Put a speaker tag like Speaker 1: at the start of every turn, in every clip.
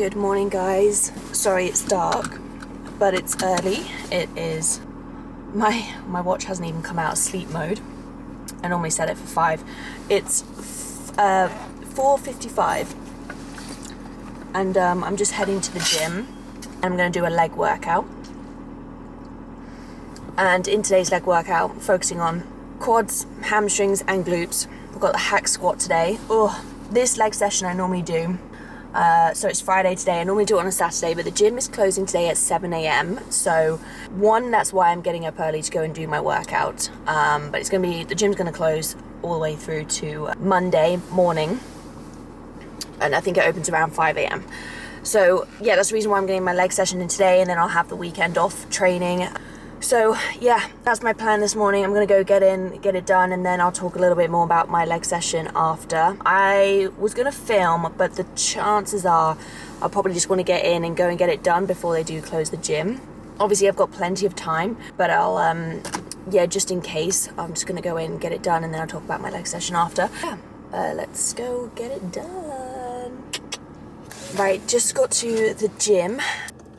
Speaker 1: Good morning, guys. Sorry it's dark, but it's early. It is... My watch hasn't even come out of sleep mode. I normally set it for 5. It's 4:55. And I'm just heading to the gym. I'm going to do a leg workout. And in today's leg workout, focusing on quads, hamstrings, and glutes. I've got the hack squat today. Oh, this leg session I normally do. So it's Friday today. I normally do it on a Saturday, but the gym is closing today at 7 a.m. So that's why I'm getting up early to go and do my workout. But it's going to be, the gym's going to close all the way through to Monday morning. And I think it opens around 5 a.m. So yeah, that's the reason why I'm getting my leg session in today, and then I'll have the weekend off training. So yeah, that's my plan this morning. I'm gonna go get it done, and then I'll talk a little bit more about my leg session after. I was gonna film, but the chances are I'll probably just want to get in and go and get it done before they do close the gym. Obviously I've got plenty of time, but I'll yeah, just in case, I'm just gonna go in and get it done, and then I'll talk about my leg session after. Yeah, let's go get it done. Right, just got to the gym.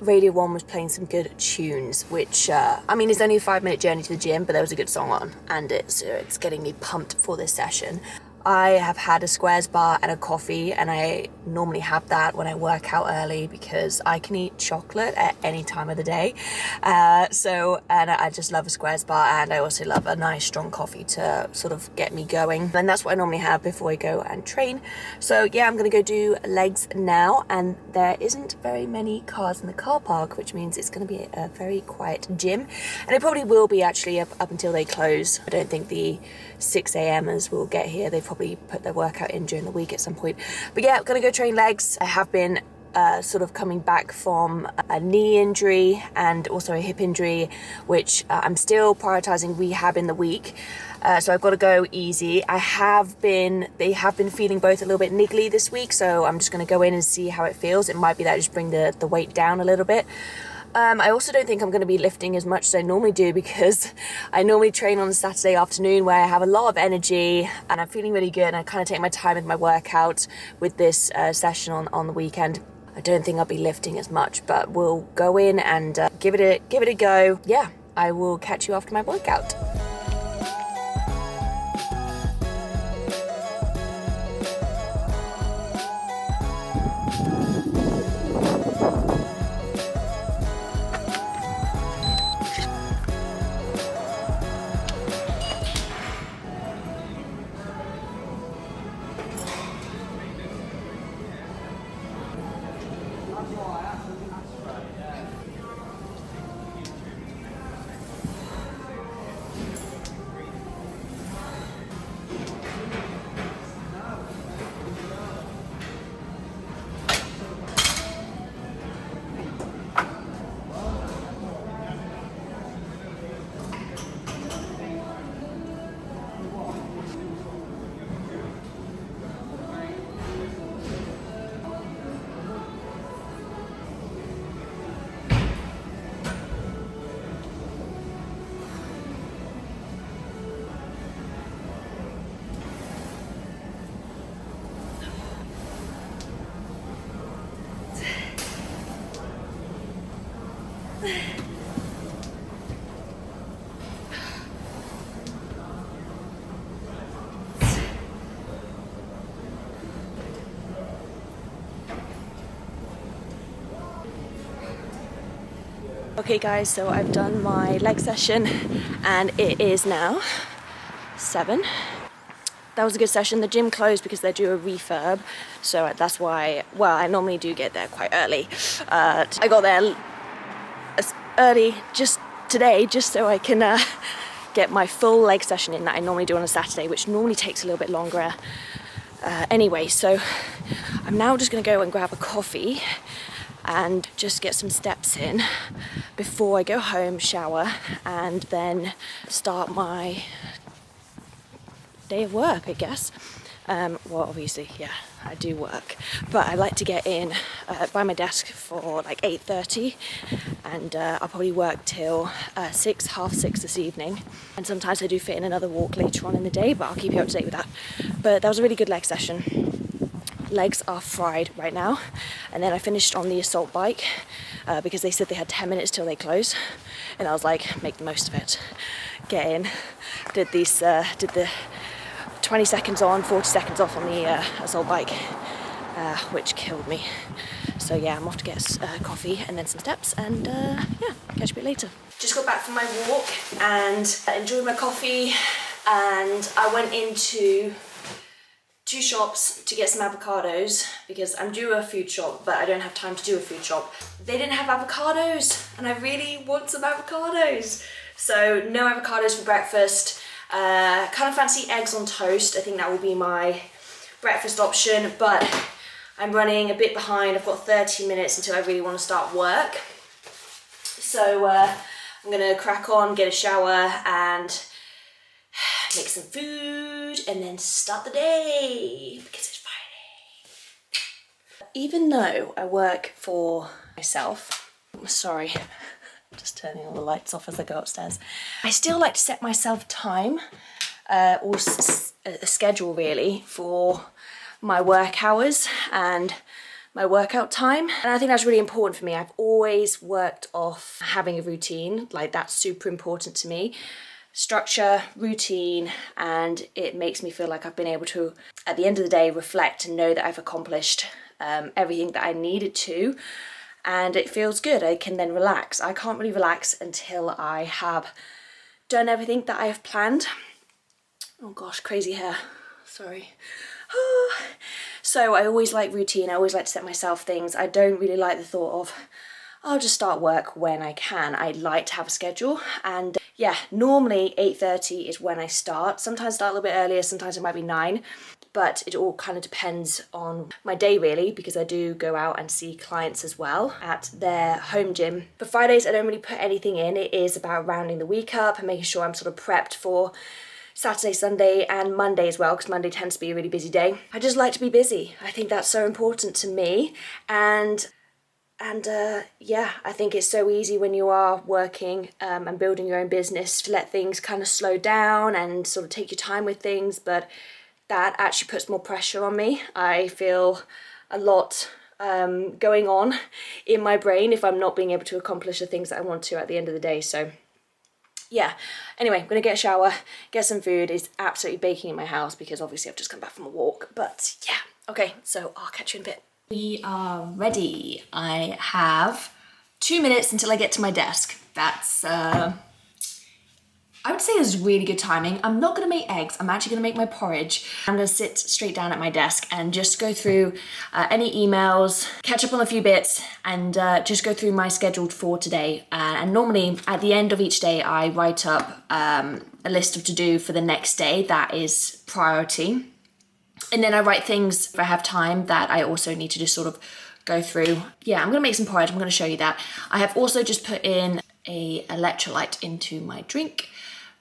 Speaker 1: Radio 1 was playing some good tunes, which, I mean, it's only a 5-minute journey to the gym, but there was a good song on, and it's getting me pumped for this session. I have had a squares bar and a coffee, and I normally have that when I work out early because I can eat chocolate at any time of the day. And I just love a squares bar, and I also love a nice strong coffee to sort of get me going. And that's what I normally have before I go and train. So yeah, I'm gonna go do legs now, and there isn't very many cars in the car park, which means it's gonna be a very quiet gym. And it probably will be actually up until they close. I don't think the 6 a.m.ers will get here. They probably put their workout in during the week at some point. But yeah, I'm gonna go train legs. I have been sort of coming back from a knee injury and also a hip injury, which I'm still prioritizing rehab in the week. So I've got to go easy. They have been feeling both a little bit niggly this week, so I'm just gonna go in and see how it feels. It might be that I just bring the weight down a little bit. I also don't think I'm going to be lifting as much as I normally do, because I normally train on a Saturday afternoon where I have a lot of energy and I'm feeling really good, and I kind of take my time with my workout. With this session on the weekend, I don't think I'll be lifting as much, but we'll go in and give it a go. Yeah, I will catch you after my workout. Okay guys, so I've done my leg session and it is now 7. That was a good session. The gym closed because they do a refurb, so that's why, well, I normally do get there quite early. I got there early just today, just so I can get my full leg session in that I normally do on a Saturday, which normally takes a little bit longer anyway. So I'm now just gonna go and grab a coffee and just get some steps in before I go home, shower, and then start my day of work, I guess. Well, obviously, yeah, I do work, but I like to get in by my desk for like 8:30, and I'll probably work till 6, half 6 this evening. And sometimes I do fit in another walk later on in the day, but I'll keep you up to date with that. But that was a really good leg session. legs are fried right now. And then I finished on the assault bike because they said they had 10 minutes till they close. And I was like, make the most of it. Get in. Did the 20 seconds on, 40 seconds off on the assault bike, which killed me. So yeah, I'm off to get coffee and then some steps, and yeah, catch you a bit later. Just got back from my walk and enjoyed my coffee, and I went into 2 shops to get some avocados because I'm due a food shop, but I don't have time to do a food shop. They didn't have avocados, and I really want some avocados. So no avocados for breakfast. Kind of fancy eggs on toast. I think that will be my breakfast option, but I'm running a bit behind. I've got 30 minutes until I really want to start work. So I'm gonna crack on, get a shower and make some food and then start the day because it's Friday. Even though I work for myself, sorry, just turning all the lights off as I go upstairs, I still like to set myself time or a schedule really for my work hours and my workout time. And I think that's really important for me. I've always worked off having a routine, like that's super important to me. Structure, routine, and it makes me feel like I've been able to, at the end of the day, reflect and know that I've accomplished everything that I needed to, and it feels good. I can then relax. I can't really relax until I have done everything that I have planned. Oh gosh, crazy hair, sorry. So I always like routine, I always like to set myself things. I don't really like the thought of, I'll just start work when I can. I like to have a schedule, and yeah, normally 8:30 is when I start. Sometimes I start a little bit earlier, sometimes it might be 9, but it all kind of depends on my day really, because I do go out and see clients as well at their home gym. For Fridays, I don't really put anything in. It is about rounding the week up and making sure I'm sort of prepped for Saturday, Sunday and Monday as well, because Monday tends to be a really busy day. I just like to be busy. I think that's so important to me, and yeah, I think it's so easy when you are working and building your own business to let things kind of slow down and sort of take your time with things, but that actually puts more pressure on me. I feel a lot going on in my brain if I'm not being able to accomplish the things that I want to at the end of the day. So yeah, anyway, I'm gonna get a shower, get some food. It's absolutely baking in my house because obviously I've just come back from a walk, but yeah. Okay, so I'll catch you in a bit. We are ready. I have 2 minutes until I get to my desk. That's, I would say is really good timing. I'm not gonna make eggs, I'm actually gonna make my porridge. I'm gonna sit straight down at my desk and just go through any emails, catch up on a few bits, and just go through my schedule for today. And normally at the end of each day, I write up a list of to-do for the next day that is priority. And then I write things if I have time that I also need to just sort of go through. Yeah, I'm gonna make some porridge, I'm gonna show you that. I have also just put in a electrolyte into my drink,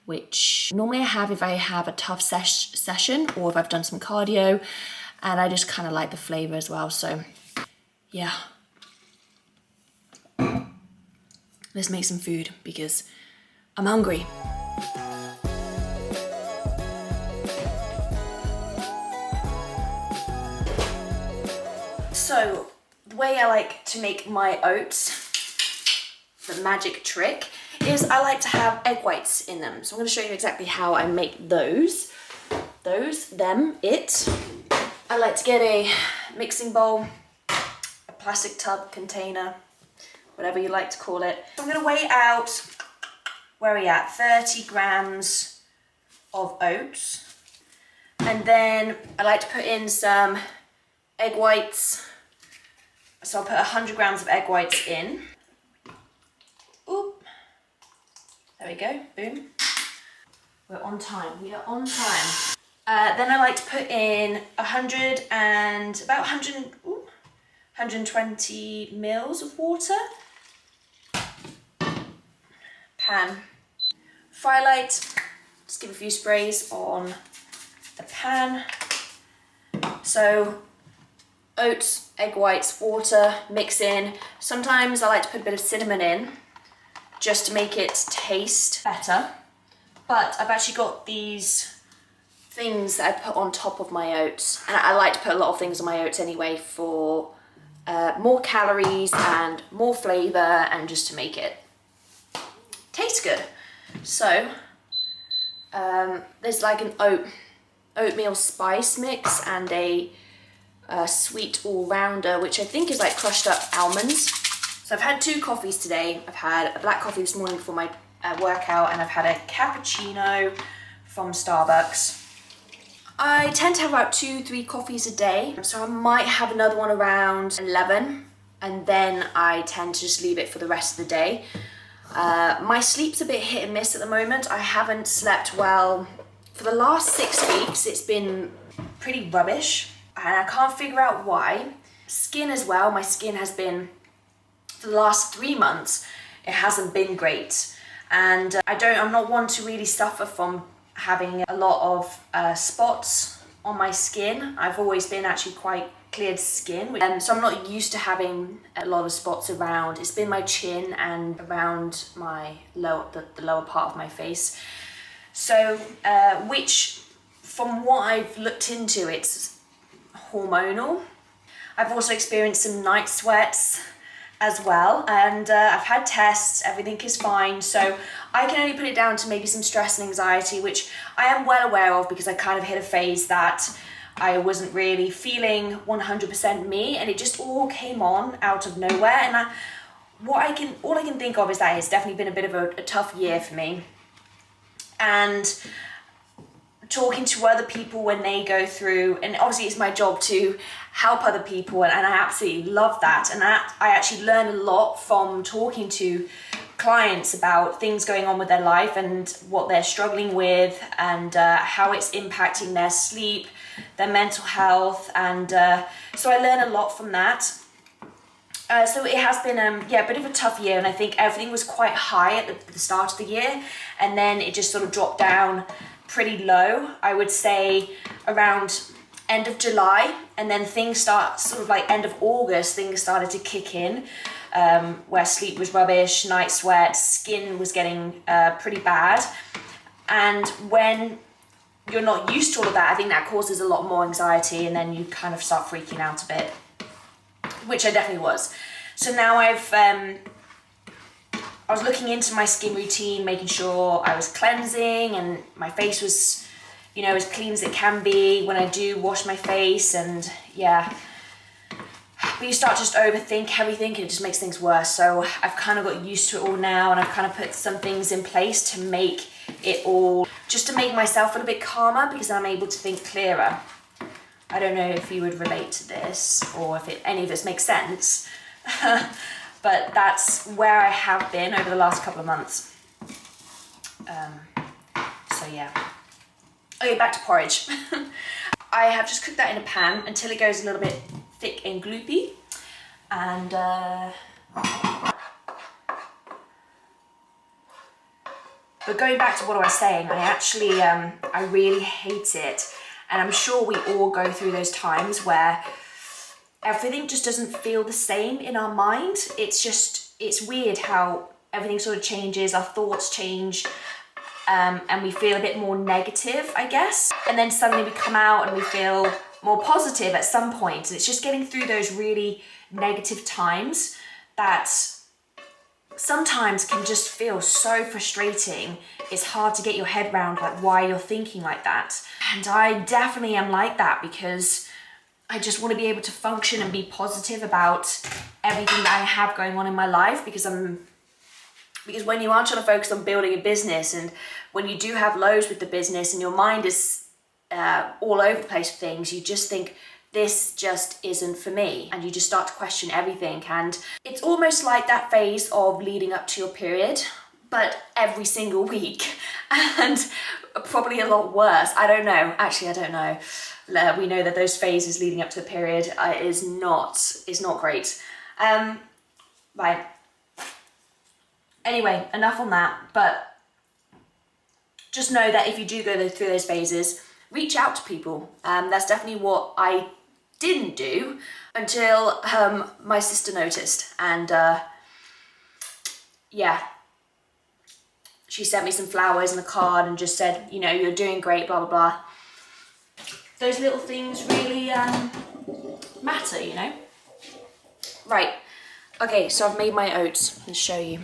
Speaker 1: which normally I have if I have a tough session or if I've done some cardio, and I just kind of like the flavor as well. So yeah, let's make some food because I'm hungry. So the way I like to make my oats, the magic trick, is I like to have egg whites in them. So I'm going to show you exactly how I make those. It. I like to get a mixing bowl, a plastic tub, container, whatever you like to call it. So I'm going to weigh out, where are we at, 30 grams of oats. And then I like to put in some egg whites. So I'll put 100 grams of egg whites in. Oop. There we go, boom. We're on time, we are on time. Then I like to put in 120 mils of water. Pan. Fry light, just give a few sprays on the pan. So oats, egg whites, water, mix in. Sometimes I like to put a bit of cinnamon in just to make it taste better. But I've actually got these things that I put on top of my oats, and I like to put a lot of things on my oats anyway for more calories and more flavour, and just to make it taste good. So there's like an oatmeal spice mix and a sweet all-rounder, which I think is like crushed up almonds. So I've had 2 coffees today. I've had a black coffee this morning for my workout, and I've had a cappuccino from Starbucks. I tend to have about 2-3 coffees a day, so I might have another one around 11, and then I tend to just leave it for the rest of the day. My sleep's a bit hit and miss at the moment. I haven't slept well for the last 6 weeks. It's been pretty rubbish, and I can't figure out why. Skin as well, my skin has been, for the last 3 months, it hasn't been great. And I'm not one to really suffer from having a lot of spots on my skin. I've always been actually quite cleared skin, so I'm not used to having a lot of spots around. It's been my chin and around my the lower part of my face. So, which, from what I've looked into, it's hormonal. I've also experienced some night sweats as well, and I've had tests, everything is fine, so I can only put it down to maybe some stress and anxiety, which I am well aware of, because I kind of hit a phase that I wasn't really feeling 100% me, and it just all came on out of nowhere. And all I can think of is that it's definitely been a bit of a tough year for me. And talking to other people when they go through, and obviously it's my job to help other people, and I absolutely love that. And I actually learn a lot from talking to clients about things going on with their life and what they're struggling with, and how it's impacting their sleep, their mental health, and so I learn a lot from that. So it has been a bit of a tough year, and I think everything was quite high at the start of the year, and then it just sort of dropped down pretty low, I would say around end of July, and then things start sort of like end of August, things started to kick in, where sleep was rubbish, night sweats, skin was getting pretty bad. And when you're not used to all of that, I think that causes a lot more anxiety, and then you kind of start freaking out a bit, which I definitely was. So now I was looking into my skin routine, making sure I was cleansing and my face was, as clean as it can be when I do wash my face, and but you start to just overthink everything, and it just makes things worse. So I've kind of got used to it all now, and I've kind of put some things in place to make it all, just to make myself a little bit calmer, because I'm able to think clearer. I don't know if you would relate to this, or if any of this makes sense, but that's where I have been over the last couple of months. So yeah. Okay, back to porridge. I have just cooked that in a pan until it goes a little bit thick and gloopy, and but going back to what I was saying, I actually I really hate it, and I'm sure we all go through those times where everything just doesn't feel the same in our mind. It's weird how everything sort of changes, our thoughts change, and we feel a bit more negative, I guess. And then suddenly we come out and we feel more positive at some point. And it's just getting through those really negative times that sometimes can just feel so frustrating. It's hard to get your head around like why you're thinking like that. And I definitely am like that, because I just want to be able to function and be positive about everything that I have going on in my life, because when you are trying to focus on building a business, and when you do have lows with the business and your mind is all over the place with things, you just think, this just isn't for me, and you just start to question everything. And it's almost like that phase of leading up to your period, but every single week, and probably a lot worse. I don't know. Actually, I don't know. We know that those phases leading up to the period is not great. Right. Anyway, enough on that. But just know that if you do go through those phases, reach out to people. That's definitely what I didn't do until my sister noticed, and she sent me some flowers and a card and just said, you're doing great, blah blah blah. those little things really matter, you know? Right, okay, so I've made my oats. Let's show you.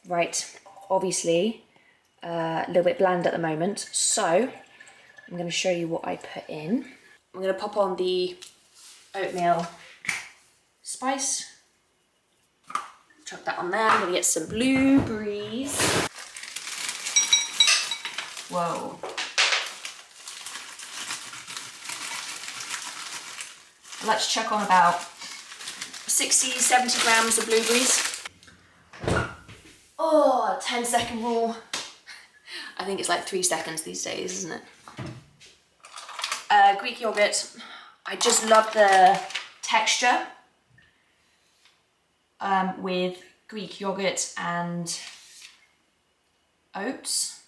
Speaker 1: Right, obviously a little bit bland at the moment, so I'm going to show you what I put in. I'm going to pop on the oatmeal spice. Chuck that on there. I'm going to get some blueberries. Whoa. Let's chuck on about 60, 70 grams of blueberries. Oh, 10-second rule. I think it's like 3 seconds these days, isn't it? Greek yogurt. I just love the texture with Greek yogurt and oats.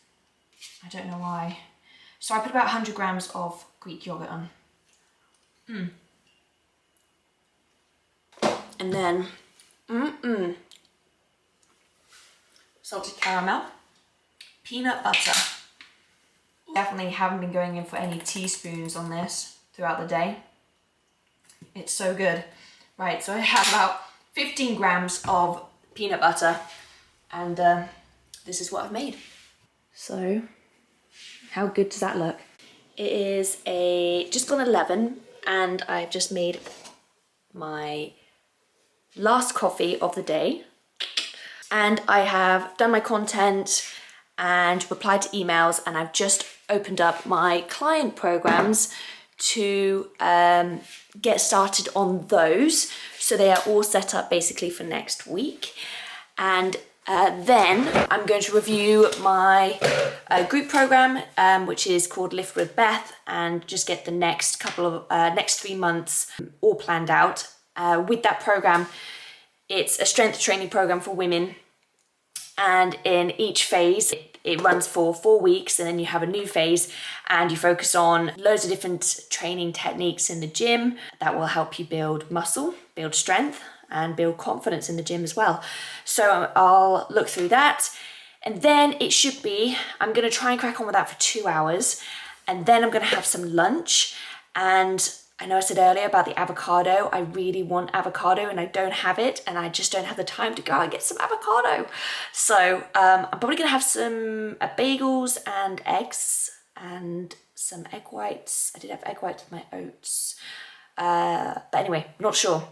Speaker 1: I don't know why. So I put about 100 grams of Greek yogurt on. And then, salted caramel, peanut butter. Definitely haven't been going in for any teaspoons on this throughout the day. It's so good. Right, so I have about 15 grams of peanut butter, and this is what I've made. So, how good does that look? It is just gone 11, and I've just made my last coffee of the day, and I have done my content and replied to emails, and I've just opened up my client programs to get started on those, so they are all set up basically for next week. And then I'm going to review my group program, which is called Lift with Beth, and just get the next 3 months all planned out. With that program, it's a strength training program for women, and in each phase it runs for 4 weeks, and then you have a new phase and you focus on loads of different training techniques in the gym that will help you build muscle, build strength, and build confidence in the gym as well. So I'll look through that, and then it should be, I'm going to try and crack on with that for 2 hours, and then I'm going to have some lunch. And I know I said earlier about the avocado. I really want avocado and I don't have it, and I just don't have the time to go out and get some avocado. So I'm probably gonna have some bagels and eggs and some egg whites. I did have egg whites with my oats. But anyway, not sure.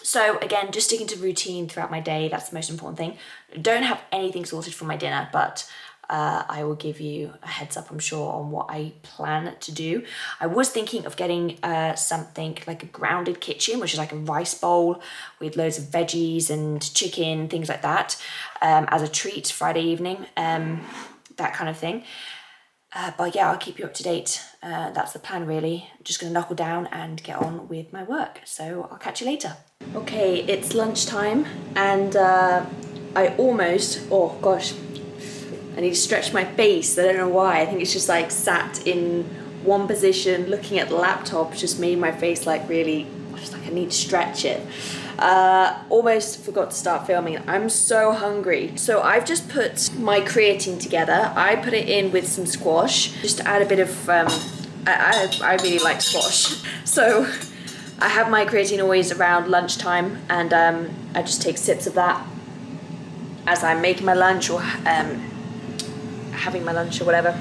Speaker 1: So again, just sticking to routine throughout my day. That's the most important thing. Don't have anything sorted for my dinner, but I will give you a heads up, I'm sure, on what I plan to do. I was thinking of getting something like a grounded kitchen, which is like a rice bowl with loads of veggies and chicken, things like that, as a treat Friday evening, that kind of thing. But yeah, I'll keep you up to date. That's the plan, really. I'm just going to knuckle down and get on with my work. So I'll catch you later. Okay, it's lunchtime, and I almost, oh gosh, I need to stretch my face. I don't know why. I think it's just like sat in one position looking at the laptop just made my face like really, just like I need to stretch it. Almost forgot to start filming. I'm so hungry. So I've just put my creatine together. I put it in with some squash just to add a bit of, I really like squash. So I have my creatine always around lunchtime, and I just take sips of that as I'm making my lunch or having my lunch or whatever.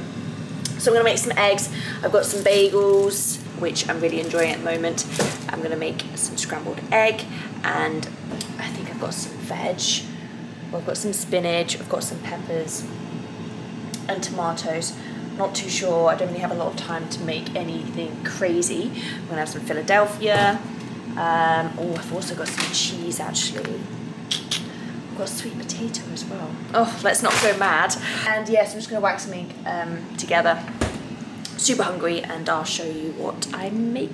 Speaker 1: So I'm gonna make some eggs. I've got some bagels, which I'm really enjoying at the moment. I'm gonna make some scrambled egg, and I think I've got some veg. Well, I've got some spinach, I've got some peppers and tomatoes. Not too sure, I don't really have a lot of time to make anything crazy. I'm gonna have some Philadelphia. Oh, I've also got some cheese actually. I've got sweet potato as well. Oh, let's not go mad. And yes, I'm just gonna whack something together. Super hungry, and I'll show you what I make.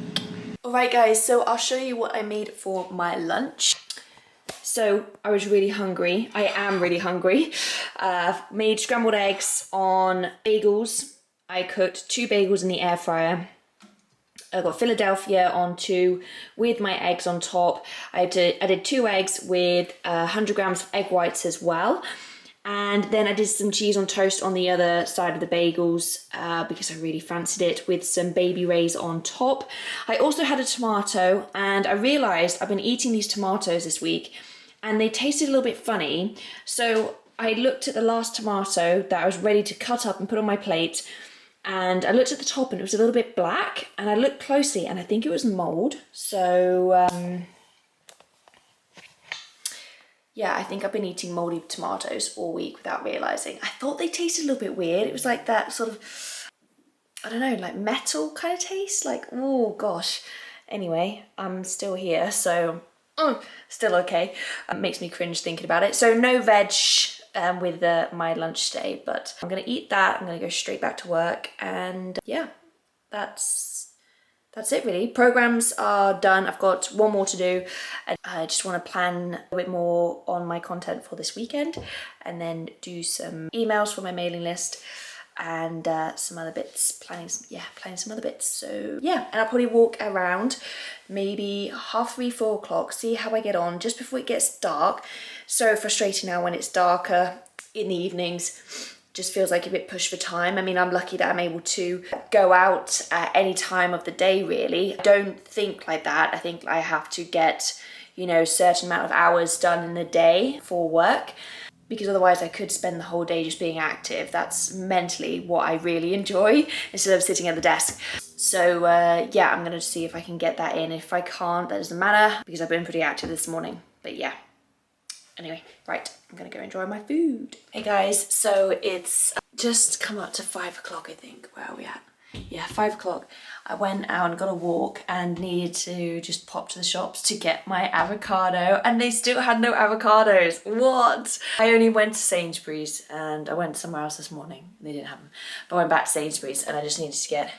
Speaker 1: Alright guys, so I'll show you what I made for my lunch. So I was really hungry. I am really hungry. Made scrambled eggs on bagels. I cooked 2 bagels in the air fryer. I got Philadelphia on 2 with my eggs on top. I did 2 eggs with 100 grams of egg whites as well. And then I did some cheese on toast on the other side of the bagels because I really fancied it, with some baby rays on top. I also had a tomato, and I realised I've been eating these tomatoes this week and they tasted a little bit funny. So I looked at the last tomato that I was ready to cut up and put on my plate, and I looked at the top and it was a little bit black, and I looked closely and I think it was mould. So yeah, I think I've been eating mouldy tomatoes all week without realising. I thought they tasted a little bit weird. It was like that sort of, I don't know, like metal kind of taste. Like, oh gosh. Anyway, I'm still here, so still okay. It makes me cringe thinking about it. So no veg with my lunch today, but I'm gonna eat that. I'm gonna go straight back to work, and yeah, that's it really. Programs are done. I've got one more to do, and I just want to plan a bit more on my content for this weekend, and then do some emails for my mailing list and some other bits, planning some other bits. So yeah, and I'll probably walk around maybe 3:30, 4 o'clock, see how I get on just before it gets dark. So frustrating now when it's darker in the evenings. Just feels like a bit pushed for time. I mean, I'm lucky that I'm able to go out at any time of the day, really. I don't think like that. I think I have to get, you know, a certain amount of hours done in the day for work, because otherwise I could spend the whole day just being active. That's mentally what I really enjoy, instead of sitting at the desk. So yeah, I'm gonna see if I can get that in. If I can't, that doesn't matter, because I've been pretty active this morning. But yeah. Anyway, right, I'm gonna go enjoy my food. Hey guys, so it's just come up to 5 o'clock, I think. Where are we at? Yeah, 5 o'clock. I went out and got a walk and needed to just pop to the shops to get my avocado, and they still had no avocados. What? I only went to Sainsbury's, and I went somewhere else this morning. They didn't have them. But I went back to Sainsbury's and I just needed to get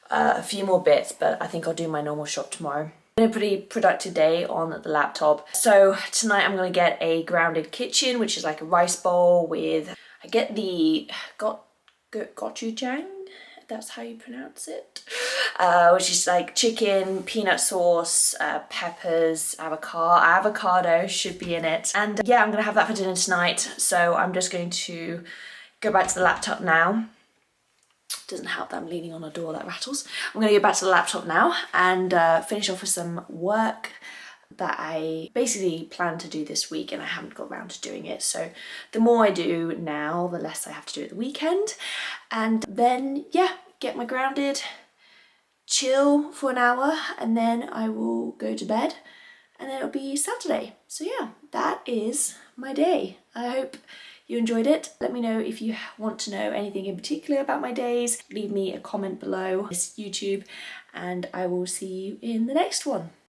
Speaker 1: a few more bits, but I think I'll do my normal shop tomorrow. A pretty productive day on the laptop. So tonight I'm gonna get a grounded kitchen, which is like a rice bowl with, I get the gochujang, that's how you pronounce it, which is like chicken, peanut sauce, peppers, avocado should be in it. And yeah, I'm gonna have that for dinner tonight. So I'm just going to go back to the laptop now. Doesn't help that I'm leaning on a door that rattles. I'm gonna go back to the laptop now and finish off with some work that I basically planned to do this week, and I haven't got around to doing it. So the more I do now, the less I have to do at the weekend. And then yeah, get my grounded, chill for an hour, and then I will go to bed, and then it'll be Saturday. So yeah, that is my day. I hope you enjoyed it. Let me know if you want to know anything in particular about my days. Leave me a comment below this YouTube, and I will see you in the next one.